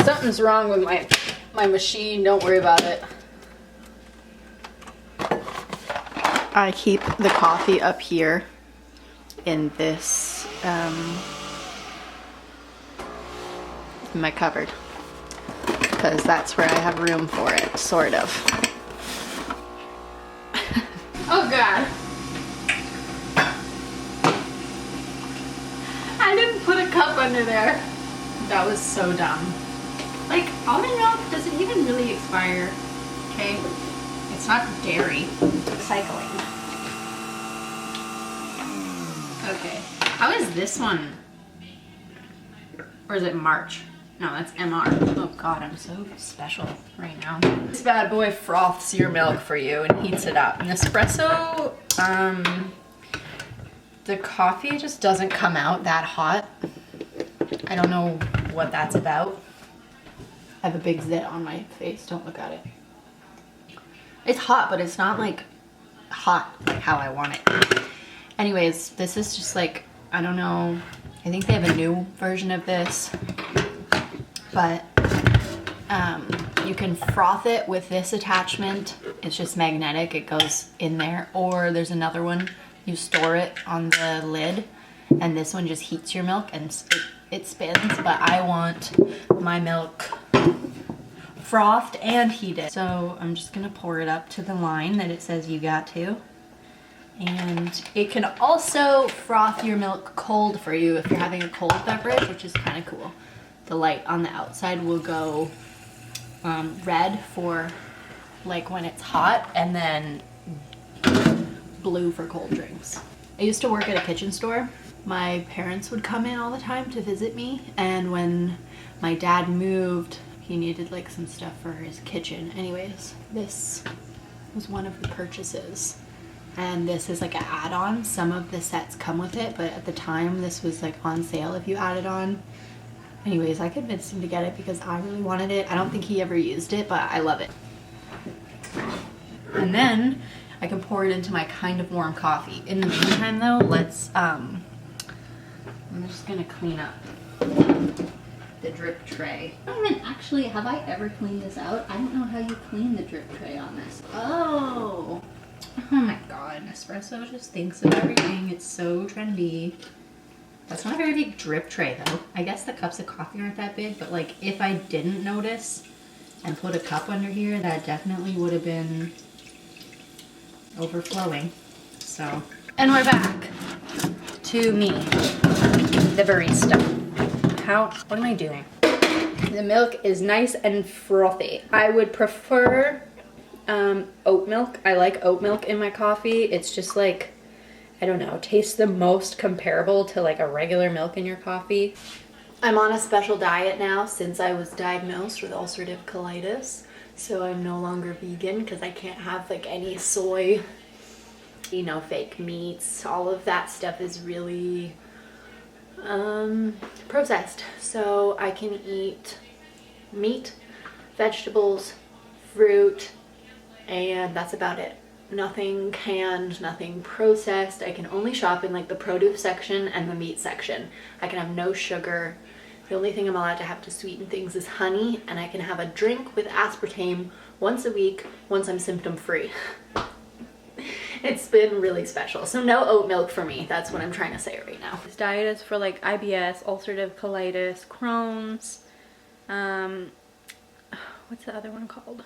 Something's wrong with my machine. Don't worry about it. I keep the coffee up here in this, in my cupboard, because that's where I have room for it, sort of. Oh God. I didn't put a cup under there. That was so dumb. Like, almond milk doesn't even really expire, okay? It's not dairy. Recycling. Okay. How is this one? Or is it March? No, that's MR. Oh God, I'm so special right now. This bad boy froths your milk for you and heats it up. Nespresso, the coffee just doesn't come out that hot. I don't know what that's about. I have a big zit on my face, don't look at it. It's hot, but it's not like hot like how I want it. Anyways, this is just like, I don't know, I think they have a new version of this, but you can froth it with this attachment. It's just magnetic, it goes in there, or there's another one, you store it on the lid, and this one just heats your milk and it spins, but I want my milk frothed and heated. So I'm just gonna pour it up to the line that it says you got to. And it can also froth your milk cold for you if you're having a cold beverage, which is kind of cool. The light on the outside will go red for like when it's hot, and then blue for cold drinks. I used to work at a kitchen store. My parents would come in all the time to visit me, and when my dad moved, he needed like some stuff for his kitchen. Anyways, this was one of the purchases. And this is like an add-on. Some of the sets come with it, but at the time this was like on sale if you add it on. Anyways, I convinced him to get it because I really wanted it. I don't think he ever used it, but I love it. And then I can pour it into my kind of warm coffee. In the meantime though, let's, I'm just gonna clean up the drip tray. I don't even actually, have I ever cleaned this out? I don't know how you clean the drip tray on this. Oh my God, Nespresso just thinks of everything. It's so trendy. That's not a very big drip tray though. I guess the cups of coffee aren't that big, but like if I didn't notice and put a cup under here, that definitely would have been overflowing. So, and we're back to me, the barista. What am I doing? The milk is nice and frothy. I would prefer oat milk. I like oat milk in my coffee. It's just like, I don't know, tastes the most comparable to like a regular milk in your coffee. I'm on a special diet now since I was diagnosed with ulcerative colitis. So I'm no longer vegan because I can't have like any soy, you know, fake meats. All of that stuff is really processed. So I can eat meat, vegetables, fruit, and that's about it. Nothing canned, nothing processed. I can only shop in like the produce section and the meat section. I can have no sugar. The only thing I'm allowed to have to sweeten things is honey, and I can have a drink with aspartame once a week once I'm symptom free. It's been really special. So no oat milk for me. That's what I'm trying to say right now. This diet is for like IBS, ulcerative colitis, Crohn's, what's the other one called?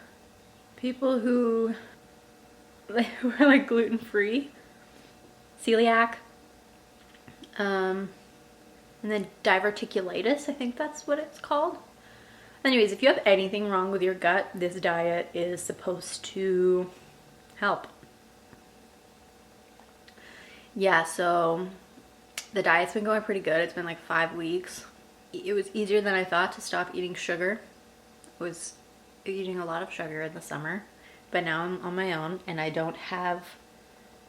People who are like gluten-free, celiac, and then diverticulitis, I think that's what it's called. Anyways, if you have anything wrong with your gut, this diet is supposed to help. Yeah, so the diet's been going pretty good. It's been like 5 weeks. It was easier than I thought to stop eating sugar. I was eating a lot of sugar in the summer, but now I'm on my own and I don't have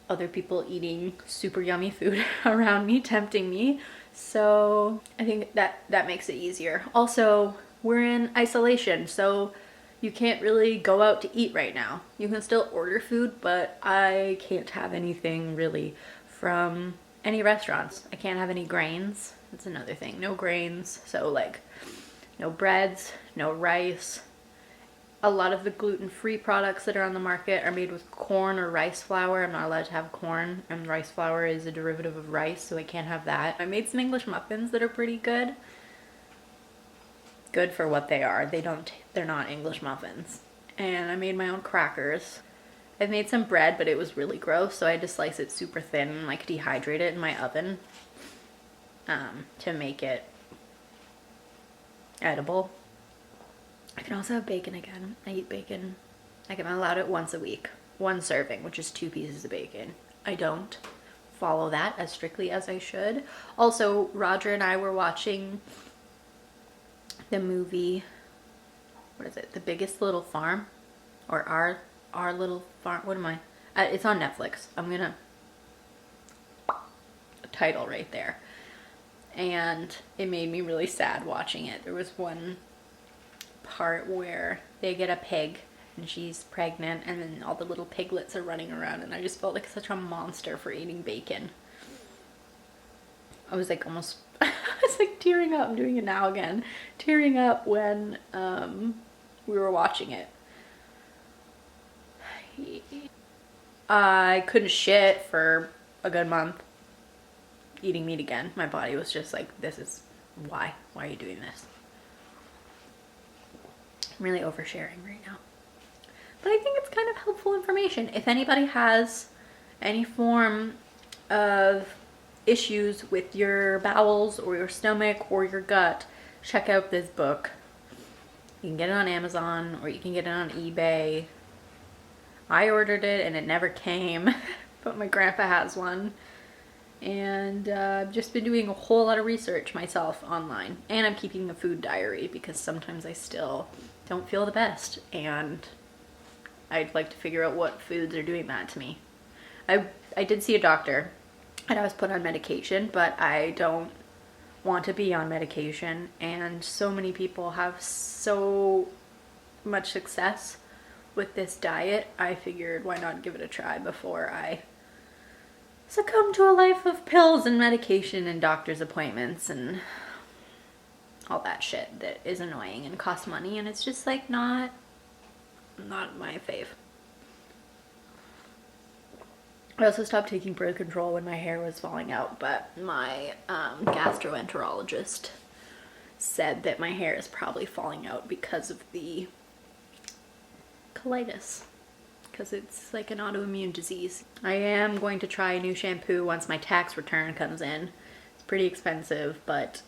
other people eating super yummy food around me, tempting me. So I think that makes it easier. Also, we're in isolation, so you can't really go out to eat right now. You can still order food, but I can't have anything really from any restaurants. I can't have any grains. That's another thing, no grains. So like No breads, no rice. A lot of the gluten-free products that are on the market are made with corn or rice flour. I'm not allowed to have corn, and rice flour is a derivative of rice, so I can't have that. I made some English muffins that are pretty good. Good for what they are. They're not English muffins. And I made my own crackers. I've made some bread, but it was really gross, so I had to slice it super thin and like dehydrate it in my oven to make it edible. I can also have bacon again. I eat bacon. Like, I'm allowed it once a week. One serving, which is 2 pieces of bacon. I don't follow that as strictly as I should. Also, Roger and I were watching the movie, what is it? The Biggest Little Farm? Or Our Little Farm? What am I? It's on Netflix. I'm gonna title right there. And it made me really sad watching it. There was one part where they get a pig and she's pregnant, and then all the little piglets are running around, and I just felt like such a monster for eating bacon. I was like almost I was like tearing up. I'm doing it now again. Tearing up when we were watching it. I couldn't shit for a good month eating meat again. My body was just like, this is why are you doing this? I'm really oversharing right now. But I think it's kind of helpful information. If anybody has any form of issues with your bowels or your stomach or your gut, check out this book. You can get it on Amazon or you can get it on eBay. I ordered it and it never came, but my grandpa has one. And I've just been doing a whole lot of research myself online. And I'm keeping a food diary because sometimes I still don't feel the best. And I'd like to figure out what foods are doing that to me. I did see a doctor and I was put on medication, but I don't want to be on medication. And so many people have so much success with this diet. I figured why not give it a try before I succumb to a life of pills and medication and doctor's appointments and all that shit that is annoying and costs money, and it's just like not my fave. I also stopped taking birth control when my hair was falling out, but my gastroenterologist said that my hair is probably falling out because of the colitis, because it's like an autoimmune disease. I am going to try a new shampoo once my tax return comes in. It's pretty expensive, but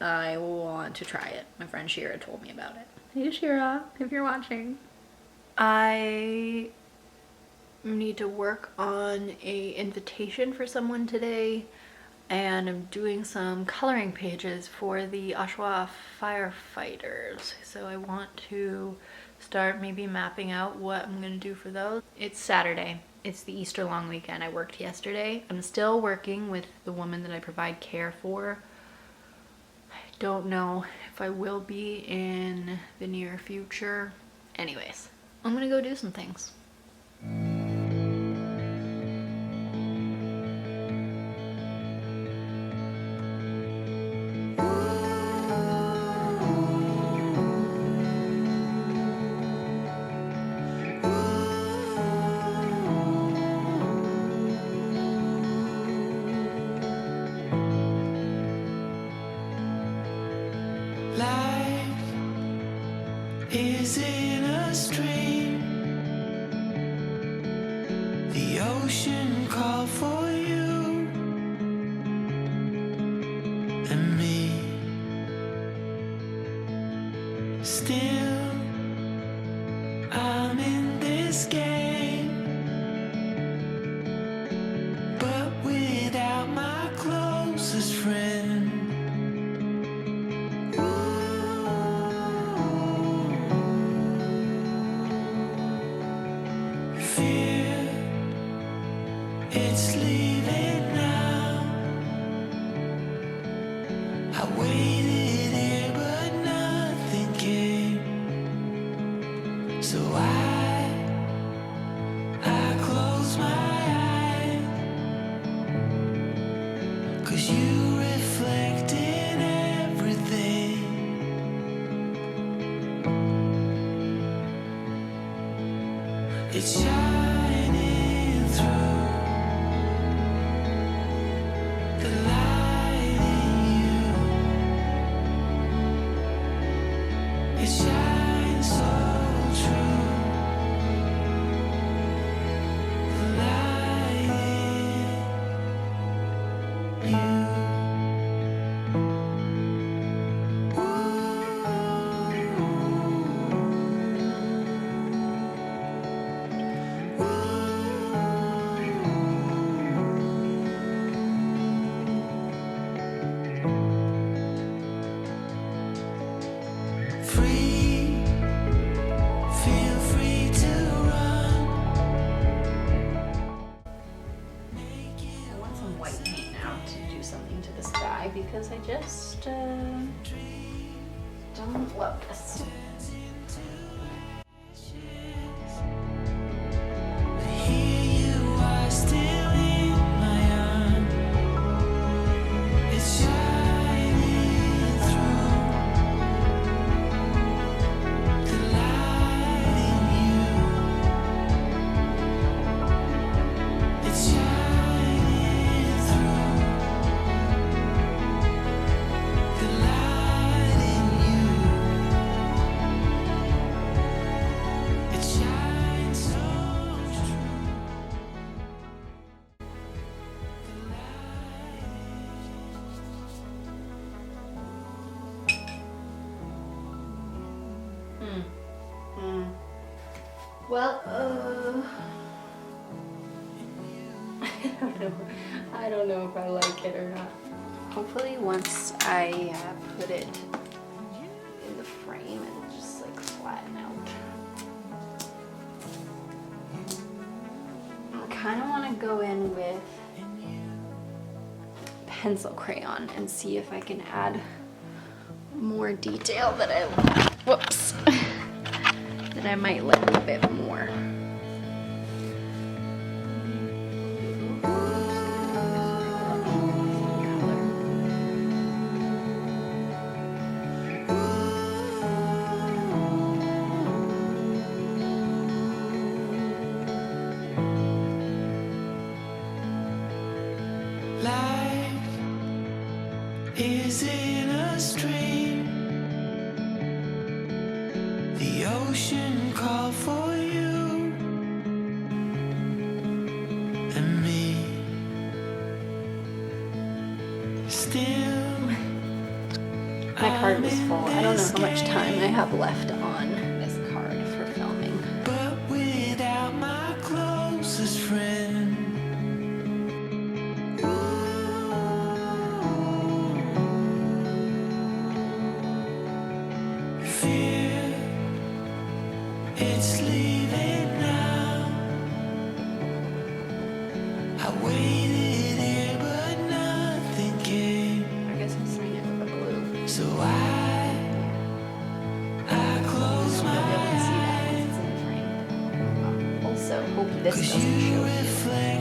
I want to try it. My friend Shira told me about it. Hey Shira, if you're watching. I need to work on a invitation for someone today, and I'm doing some coloring pages for the Oshawa firefighters. So I want to start maybe mapping out what I'm gonna do for those. It's Saturday. It's the Easter long weekend. I worked yesterday. I'm still working with the woman that I provide care for. I don't know if I will be in the near future. Anyways, I'm gonna go do some things. Is in a stream. The ocean called for you and me. Still, I'm in this game, but without my closest friend. It's leaving now. I waited here, but nothing came. So I close my eyes, 'cause you reflect in everything. It's shining through the light in you. It shines so true. The light in you. Free, feel free to run. I want some white paint now to do something to the sky because I just don't love this. Here you are, still in my arms. It's shining through the light in you. It's shining through the light in you. It shines so true. Well, I don't know if I like it or not. Hopefully once I put it in the frame and just like flatten out. I kind of want to go in with pencil crayon and see if I can add more detail that whoops, that I might like a bit more. Life is in a stream. The ocean called for you and me. Still, My card was full. I don't know how much time I have left on this card for filming. but without my closest friend. Fear, it's leaving now. I waited here, but nothing came. I guess I'll sign it with a blue. So I close You'll my be able to see that when eyes, it's in the frame. Also, hope this 'cause doesn't you show you. reflect